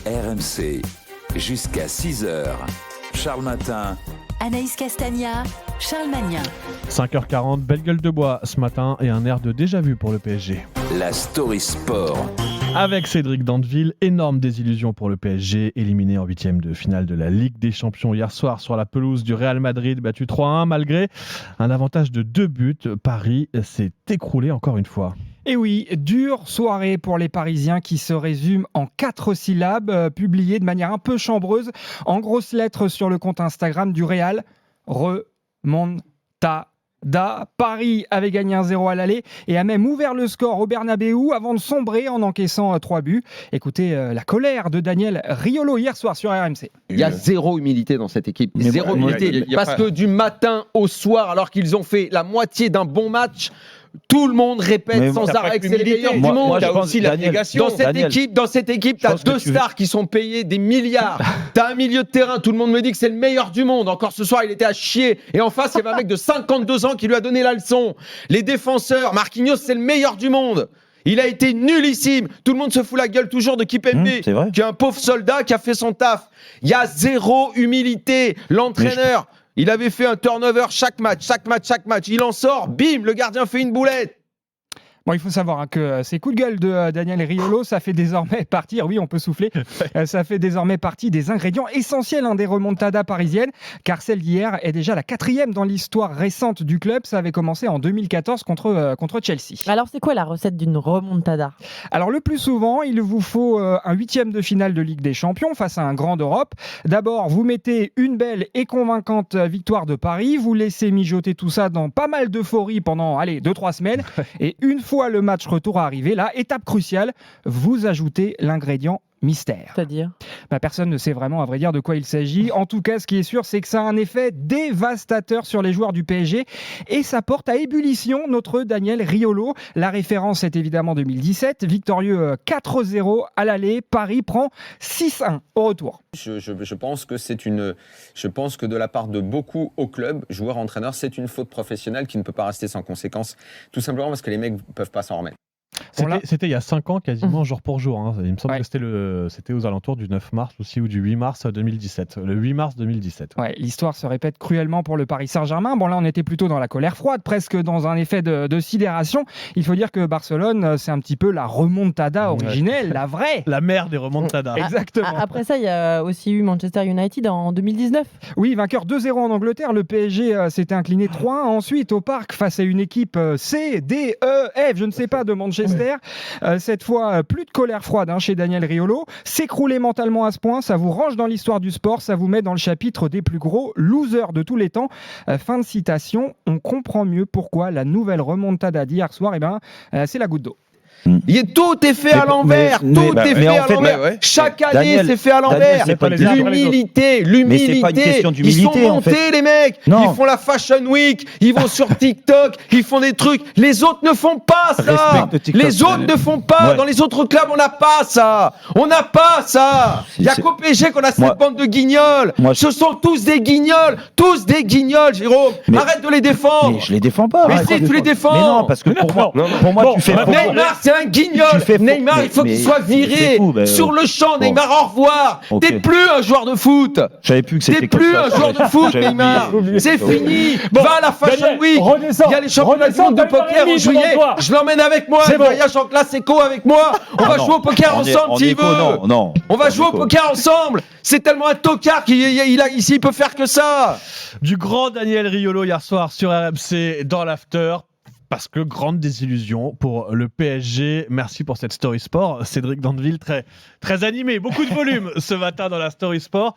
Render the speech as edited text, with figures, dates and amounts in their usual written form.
RMC, jusqu'à 6h. Charles Matin. Anaïs Castagna, Charles Magnin. 5h40, belle gueule de bois ce matin et un air de déjà-vu pour le PSG. La Story Sport. Avec Cédric Danteville, énorme désillusion pour le PSG, éliminé en 8e de finale de la Ligue des Champions hier soir sur la pelouse du Real Madrid, battu 3-1 malgré un avantage de 2 buts. Paris s'est écroulé encore une fois. Et oui, dure soirée pour les Parisiens qui se résume en 4 syllabes, publiées de manière un peu chambreuse, en grosses lettres sur le compte Instagram du Real. Remontada. Paris avait gagné 1-0 à l'aller et a même ouvert le score au Bernabéu avant de sombrer en encaissant 3 buts. Écoutez la colère de Daniel Riolo hier soir sur RMC. Il y a zéro humilité dans cette équipe. Zéro humilité. Parce que du matin au soir, alors qu'ils ont fait la moitié d'un bon match, tout le monde répète sans arrêt que c'est les meilleurs du monde. Moi, je pense aussi la négation. Dans cette équipe, t'as 2 stars qui sont payés des milliards. T'as un milieu de terrain, tout le monde me dit que c'est le meilleur du monde. Encore ce soir, il était à chier. Et en face, il y avait un mec de 52 ans qui lui a donné la leçon. Les défenseurs, Marquinhos, c'est le meilleur du monde. Il a été nullissime. Tout le monde se fout la gueule toujours de Kimpembe, qui est un pauvre soldat qui a fait son taf. Il y a zéro humilité. L'entraîneur, il avait fait un turnover chaque match. Il en sort, bim, le gardien fait une boulette. Bon, il faut savoir que ces coups de gueule de Daniel Riolo, ça fait désormais partie, oui on peut souffler, ça fait désormais partie des ingrédients essentiels des remontadas parisiennes, car celle d'hier est déjà la 4e dans l'histoire récente du club. Ça avait commencé en 2014 contre Chelsea. Alors c'est quoi la recette d'une remontada ? Alors le plus souvent, il vous faut un 8e de finale de Ligue des Champions face à un grand d'Europe. D'abord, vous mettez une belle et convaincante victoire de Paris, vous laissez mijoter tout ça dans pas mal d'euphorie pendant 2-3 semaines, et une fois le match retour arrivé, là, étape cruciale, vous ajoutez l'ingrédient mystère. C'est-à-dire ? Personne ne sait vraiment, à vrai dire, de quoi il s'agit. En tout cas, ce qui est sûr, c'est que ça a un effet dévastateur sur les joueurs du PSG et ça porte à ébullition notre Daniel Riolo. La référence est évidemment 2017, victorieux 4-0 à l'aller. Paris prend 6-1 au retour. Je pense que de la part de beaucoup au club, joueurs, entraîneurs, c'est une faute professionnelle qui ne peut pas rester sans conséquence, tout simplement parce que les mecs ne peuvent pas s'en remettre. C'était il y a 5 ans, quasiment jour pour jour. Il me semble que c'était aux alentours du 9 mars aussi ou du 8 mars 2017. Le 8 mars 2017. Ouais, l'histoire se répète cruellement pour le Paris Saint-Germain. Bon, là, on était plutôt dans la colère froide, presque dans un effet de sidération. Il faut dire que Barcelone, c'est un petit peu la remontada originelle, la vraie. La mère des remontadas. Exactement. Après ça, il y a aussi eu Manchester United en 2019. Oui, vainqueur 2-0 en Angleterre. Le PSG s'était incliné 3-1 ensuite au Parc face à une équipe C, D, E, F, je ne sais pas, de Manchester. Cette fois, plus de colère froide chez Daniel Riolo. S'écrouler mentalement à ce point, ça vous range dans l'histoire du sport, ça vous met dans le chapitre des plus gros losers de tous les temps. Fin de citation. On comprend mieux pourquoi la nouvelle remontada d'hier soir, c'est la goutte d'eau. Tout est fait à l'envers. Chaque année, c'est fait à l'envers. L'humilité. Mais c'est pas une question d'humilité. Ils sont montés, les mecs. Non. Ils font la Fashion Week. Ils vont sur TikTok. Ils font des trucs. Les autres ne font pas ça. Les autres ne font pas. Dans les autres clubs, on n'a pas ça. Il y a qu'au PSG qu'on a cette bande de guignols. Ce sont tous des guignols. Jérôme. Arrête de les défendre. Mais je les défends pas. Mais si, tu les défends. Mais non, parce que pour moi, tu fais... Neymar, c'est un guignol. Neymar, il faut qu'il soit viré sur le champ. Neymar, au revoir. T'es plus un joueur de foot. Je savais plus que c'était comme ça. T'es plus un joueur de foot, Neymar. C'est fini. Va à la Fashion Week. Il y a les championnats du monde de poker en juillet. Je l'emmène avec moi. Un voyage en classe éco avec moi. On va jouer au poker ensemble s'il veut. On va jouer au poker ensemble. C'est tellement un tocard ici, il peut faire que ça. Du grand Daniel Riolo hier soir sur RMC dans l'after. Parce que grande désillusion pour le PSG. Merci pour cette Story Sport. Cédric Danteville, très, très animé. Beaucoup de volume ce matin dans la Story Sport.